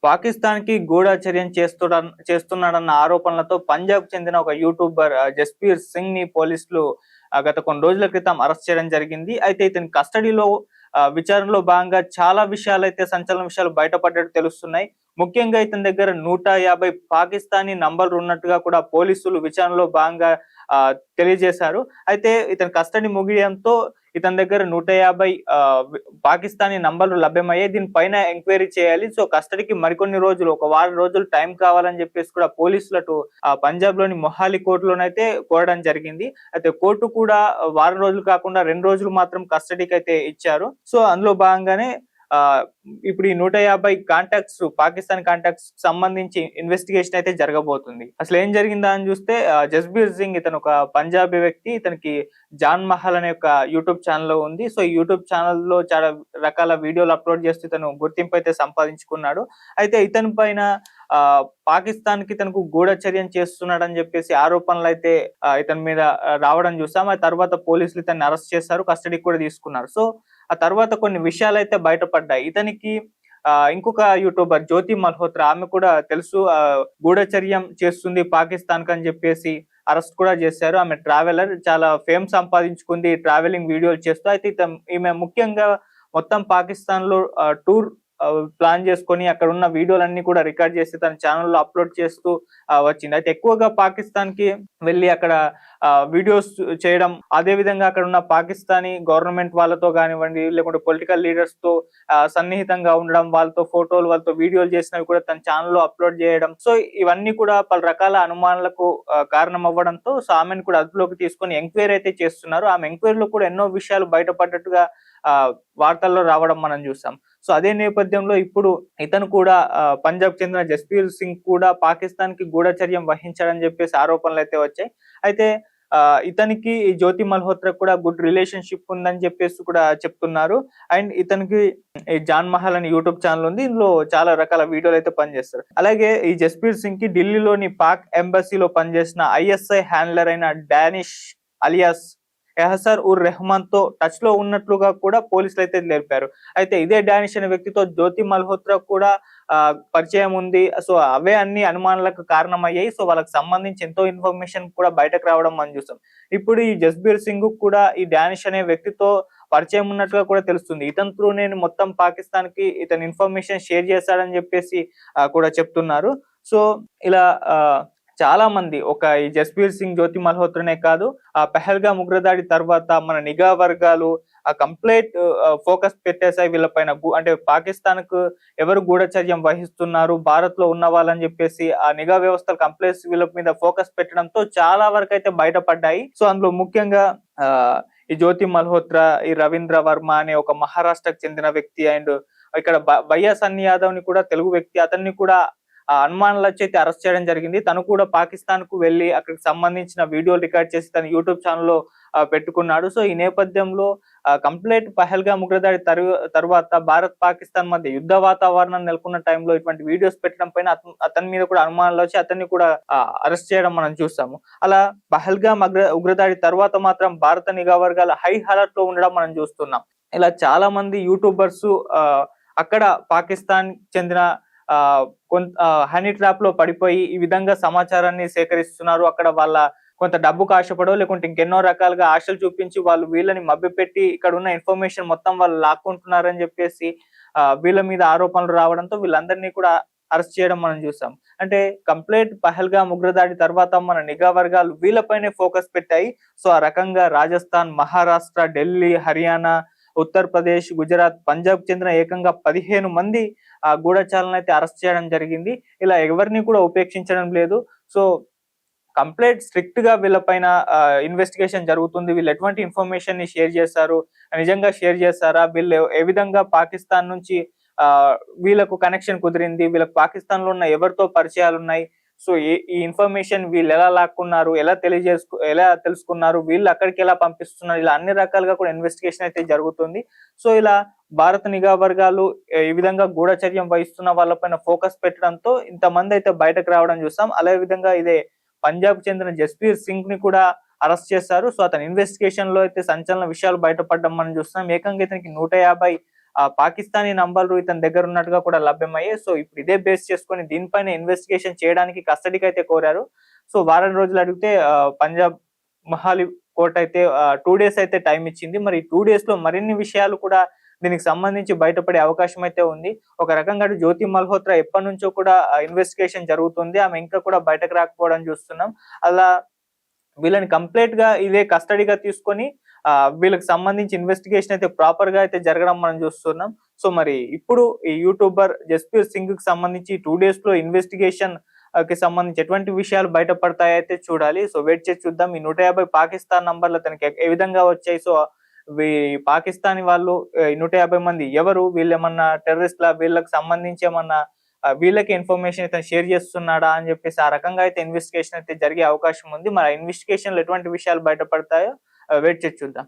పాకిస్తాన్‌కి గూఢచర్యం చేస్తున్నాడన్న ఆరోపణలతో పంజాబ్‌కు చెందిన ఒక యూట్యూబర్ జస్‌బీర్ సింగ్‌ని పోలీసులు గత కొన్ని రోజుల క్రితం అరెస్ట్ చేయడం జరిగింది. అయితే ఇతని కస్టడీలో విచారణలో భాగంగా చాలా విషయాలైతే సంచలన విషయాలు బయటపడ్డట్టు తెలుస్తున్నాయి. ముఖ్యంగా ఇతని దగ్గర 150 పాకిస్తానీ నంబర్లు ఉన్నట్టుగా కూడా పోలీసులు విచారణలో భాగంగా తెలియజేశారు. అయితే ఇతని కస్టడీ ముగియడంతో ఇతని దగ్గర 150 పాకిస్తానీ నంబర్లు లభ్యమయ్యాయి. దీనిపైన ఎంక్వైరీ చేయాలి. సో కస్టడీకి మరికొన్ని రోజులు, ఒక వారం రోజులు టైం కావాలని చెప్పేసి కూడా పోలీసులు అటు పంజాబ్‌లోని మొహాలీ కోర్టులోనైతే కోరడం జరిగింది. అయితే కోర్టు కూడా వారం రోజులు కాకుండా 2 రోజులు మాత్రం కస్టడీకైతే ఇచ్చారు. సో అందులో భాగంగానే ఆహ్, ఇప్పుడు ఈ 150 కాంటాక్ట్స్, పాకిస్తాన్ కాంటాక్ట్స్ సంబంధించి ఇన్వెస్టిగేషన్ అయితే జరగబోతుంది. అసలు ఏం జరిగిందా అని చూస్తే జస్బీర్ సింగ్ ఇతను ఒక పంజాబీ వ్యక్తి. ఇతనికి జాన్ మహల్ అనే ఒక యూట్యూబ్ ఛానెల్ ఉంది. సో ఈ యూట్యూబ్ ఛానెల్‌లో చాలా రకాల వీడియోలు అప్‌లోడ్ చేస్తూ ఇతను గుర్తింపు అయితే సంపాదించుకున్నాడు. అయితే ఇతని పైన పాకిస్తాన్‌కి ఇతనికి గూఢచర్యం చేస్తున్నాడని చెప్పేసి ఆరోపణలైతే ఇతని మీద రావడం చూసాం. ఆ తర్వాత పోలీసులు ఇతన్ని అరెస్ట్ చేశారు. కస్టడీకి కూడా తీసుకున్నారు. సో ఆ తర్వాత కొన్ని విషయాలైతే బయటపడ్డాయి. ఇతనికి ఇంకొక యూట్యూబర్ జ్యోతి మల్హోత్రా, ఆమె కూడా తెలుసు గూఢచర్యం చేస్తుంది పాకిస్తాన్‌కి అని చెప్పేసి అరెస్ట్ కూడా చేశారు. ఆమె ట్రావెలర్, చాలా ఫేమ్ సంపాదించుకుంది ట్రావెలింగ్ వీడియోలు చేస్తూ. అయితే ఈమె ముఖ్యంగా మొత్తం పాకిస్తాన్‌లో టూర్ ప్లాన్ చేసుకొని అక్కడ ఉన్న వీడియోలన్నీ కూడా రికార్డ్ చేసి తన ఛానెల్‌లో అప్‌లోడ్ చేస్తూ వచ్చింది. అయితే ఎక్కువగా పాకిస్తాన్‌కి వెళ్లి అక్కడ వీడియోస్ చేయడం, అదే విధంగా అక్కడ ఉన్న పాకిస్తానీ గవర్నమెంట్ వాళ్ళతో గానివ్వండి, లేకుంటే పొలిటికల్ లీడర్స్‌తో సన్నిహితంగా ఉండడం, వాళ్ళతో ఫోటోలు, వాళ్ళతో వీడియోలు చేసినవి కూడా తన ఛానెల్‌లో అప్‌లోడ్ చేయడం. సో ఇవన్నీ కూడా పలు రకాల అనుమానాలకు కారణం అవ్వడంతో సో ఆమెను కూడా అదుపులోకి తీసుకొని ఎంక్వైరీ అయితే చేస్తున్నారు. ఆమె ఎంక్వైరీలో కూడా ఎన్నో విషయాలు బయటపడ్డట్టుగా వార్తల్లో రావడం మనం చూసాం. సో అదే నేపథ్యంలో ఇప్పుడు ఇతను కూడా పంజాబ్‌కి చెందిన జస్బీర్ సింగ్ కూడా పాకిస్తాన్‌కి గూఢచర్యం వహించాడని చెప్పేసి ఆరోపణలైతే వచ్చాయి. అయితే ఇతనికి ఈ జ్యోతి మల్హోత్రాకి కూడా గుడ్ రిలేషన్‌షిప్ ఉందని చెప్పేసి కూడా చెప్తున్నారు. అండ్ ఇతనికి ఈ జాన్ మహల్ అనే యూట్యూబ్ ఛానెల్ ఉంది. ఇందులో చాలా రకాల వీడియోలైతే పనిచేస్తాడు. అలాగే ఈ జస్బీర్ సింగ్‌కి ఢిల్లీలోని పాక్ ఎంబసీలో పనిచేసిన ఐఎస్ఐ హ్యాండ్లర్ అయిన డానిష్ అలియాస్ ఎహసర్ ఉర్ రెహమాన్‌తో టచ్‌లో ఉన్నట్లుగా కూడా పోలీసులైతే తెలిపారు. అయితే ఇదే డానిష్ అనే వ్యక్తితో జ్యోతి మల్హోత్రా కూడా పరిచయం ఉంది. సో అవే అన్ని అనుమానాలకు కారణమయ్యాయి. సో వాళ్ళకి సంబంధించి ఎంతో ఇన్ఫర్మేషన్ కూడా బయటకు రావడం మనం చూసాం. ఇప్పుడు ఈ జస్బీర్ సింగ్ కూడా ఈ డానిష్ అనే వ్యక్తితో పరిచయం ఉన్నట్టుగా కూడా తెలుస్తుంది. ఇతని త్రూ నేను మొత్తం పాకిస్తాన్‌కి ఇతను ఇన్ఫర్మేషన్ షేర్ చేశాడని చెప్పేసి కూడా చెప్తున్నారు. సో ఇలా చాలా మంది, ఒక ఈ జస్బీర్ సింగ్, జ్యోతి మల్హోత్రానే కాదు, పెహల్గామ్ ఉగ్రదాడి తర్వాత మన నిఘా వర్గాలు కంప్లీట్ ఫోకస్ పెట్టేసాయి వీళ్ళపైన. అంటే పాకిస్తాన్‌కు ఎవరు గూఢచర్యం వహిస్తున్నారు, భారత్‌లో ఉన్న వాళ్ళని చెప్పేసి ఆ నిఘా వ్యవస్థలు కంప్లీట్ వీళ్ళ మీద ఫోకస్ పెట్టడంతో చాలా వరకైతే బయటపడ్డాయి. సో అందులో ముఖ్యంగా ఈ జ్యోతి మల్హోత్రా, ఈ రవీంద్ర వర్మ అనే ఒక మహారాష్ట్రకు చెందిన వ్యక్తి, అండ్ ఇక్కడ భయ్యా సన్నీ యాదవ్ ని కూడా, తెలుగు వ్యక్తి, అతన్ని కూడా అనుమానాలొచ్చి అయితే అరెస్ట్ చేయడం జరిగింది. తను కూడా పాకిస్తాన్‌కు వెళ్లి అక్కడికి సంబంధించిన వీడియోలు రికార్డ్ చేసి తన యూట్యూబ్ ఛానెల్‌లో పెట్టుకున్నాడు. సో ఈ నేపథ్యంలో కంప్లీట్ పహల్గామ్ ఉగ్రదాడి తర్వాత భారత్ పాకిస్తాన్ మధ్య యుద్ధ వాతావరణం నెలకొన్న టైంలో ఇటువంటి వీడియోస్ పెట్టడం పైన అతని మీద కూడా అనుమానాలొచ్చి అతన్ని కూడా అరెస్ట్ చేయడం మనం చూసాము. అలా పహల్గామ్ ఉగ్రదాడి తర్వాత మాత్రం భారత నిఘా వర్గాల హై అలర్ట్ లో ఉండడం మనం చూస్తున్నాం. ఇలా చాలా మంది యూట్యూబర్స్ అక్కడ పాకిస్తాన్ చెందిన హనీ ట్రాప్ లో పడిపోయి ఈ విధంగా సమాచారాన్ని సేకరిస్తున్నారు. అక్కడ వాళ్ళ కొంత డబ్బుకు ఆశపడో, లేకుంటే ఇంకెన్నో రకాలుగా ఆశలు చూపించి వాళ్ళు వీళ్ళని మభ్యపెట్టి ఇక్కడ ఉన్న ఇన్ఫర్మేషన్ మొత్తం వాళ్ళు లాక్కుంటున్నారని చెప్పేసి వీళ్ళ మీద ఆరోపణలు రావడంతో వీళ్ళందరినీ కూడా అరెస్ట్ చేయడం మనం చూసాం. అంటే కంప్లీట్ పహల్గామ్ ఉగ్రదాడి తర్వాత మన నిఘా వర్గాలు వీళ్ళపైనే ఫోకస్ పెట్టాయి. సో ఆ రకంగా రాజస్థాన్, మహారాష్ట్ర, ఢిల్లీ, హర్యానా, ఉత్తరప్రదేశ్, గుజరాత్, పంజాబ్ చెందిన ఏకంగా 15 మంది గూఢచారులను అయితే అరెస్ట్ చేయడం జరిగింది. ఇలా ఎవరిని కూడా ఉపేక్షించడం లేదు. సో కంప్లీట్ స్ట్రిక్ట్ గా వీళ్ళపైన ఇన్వెస్టిగేషన్ జరుగుతుంది. వీళ్ళు ఎటువంటి ఇన్ఫర్మేషన్ ని షేర్ చేశారు, నిజంగా షేర్ చేశారా, వీళ్ళు ఏ విధంగా పాకిస్తాన్ నుంచి వీళ్ళకు కనెక్షన్ కుదిరింది, వీళ్ళకి పాకిస్తాన్ లో ఉన్న ఎవరితో పరిచయాలు ఉన్నాయి, సో ఈ ఇన్ఫర్మేషన్ వీళ్ళు ఎలా లాక్కున్నారు, ఎలా తెలుసుకున్నారు, వీళ్ళు అక్కడికి ఎలా పంపిస్తున్నారు, ఇలా అన్ని రకాలుగా కూడా ఇన్వెస్టిగేషన్ అయితే జరుగుతుంది. సో ఇలా భారత నిఘా వర్గాలు ఈ విధంగా గూఢచర్యం వహిస్తున్న వాళ్ళపైన ఫోకస్ పెట్టడంతో ఇంతమంది అయితే బయటకు రావడం చూసాం. అదే విధంగా ఇదే పంజాబ్ చెందిన జస్బీర్ సింగ్ ని కూడా అరెస్ట్ చేశారు. సో అతని ఇన్వెస్టిగేషన్ లో అయితే సంచలన విషయాలు బయటపడడం మనం చూస్తున్నాం. ఏకంగా ఇతనికి 150 పాకిస్తానీ నంబర్లు ఇతని దగ్గర ఉన్నట్టుగా కూడా లభ్యమయ్యాయి. సో ఇప్పుడు ఇదే బేస్ చేసుకొని దీనిపైన ఇన్వెస్టిగేషన్ చేయడానికి కస్టడీకి అయితే కోరారు. సో వారం రోజులు అడిగితే పంజాబ్ మహాలి కోర్ట్ అయితే 2 డేస్ అయితే టైం ఇచ్చింది. మరి 2 డేస్ లో మరిన్ని విషయాలు కూడా దీనికి సంబంధించి బయటపడే అవకాశం అయితే ఉంది. ఒక రకంగా జ్యోతి మల్హోత్రా ఎప్పటినుంచో కూడా ఇన్వెస్టిగేషన్ జరుగుతుంది. ఆమె ఇంకా కూడా బయటకు రాకపోవడం చూస్తున్నాం. అలా వీళ్ళని కంప్లీట్ గా ఇదే కస్టడీగా తీసుకొని వీళ్ళకి సంబంధించి ఇన్వెస్టిగేషన్ అయితే ప్రాపర్ గా అయితే జరగడం మనం చూస్తున్నాం. సో మరి ఇప్పుడు ఈ యూట్యూబర్ జస్బీర్ సింగ్ కి సంబంధించి 2 డేస్ లో ఇన్వెస్టిగేషన్ కి సంబంధించి ఎటువంటి విషయాలు బయటపడతాయైతే చూడాలి. సో వెయిట్ చేసి చూద్దాం. ఈ 150 పాకిస్తాన్ నంబర్లు అతనికి ఏ విధంగా వచ్చాయి? సో పాకిస్తానీ వాళ్ళు 150 మంది ఎవరు? వీళ్ళేమన్నా టెర్రరిస్ట్‌లా? వీళ్ళకి సంబంధించి ఏమన్నా వీళ్ళకి ఇన్ఫర్మేషన్ ఇతను షేర్ చేస్తున్నాడా అని చెప్పేసి ఆ రకంగా అయితే ఇన్వెస్టిగేషన్ అయితే జరిగే అవకాశం ఉంది. మరి ఆ ఇన్వెస్టిగేషన్‌లో ఎటువంటి విషయాలు బయటపడతాయో వెయిట్ చేసి చూద్దాం.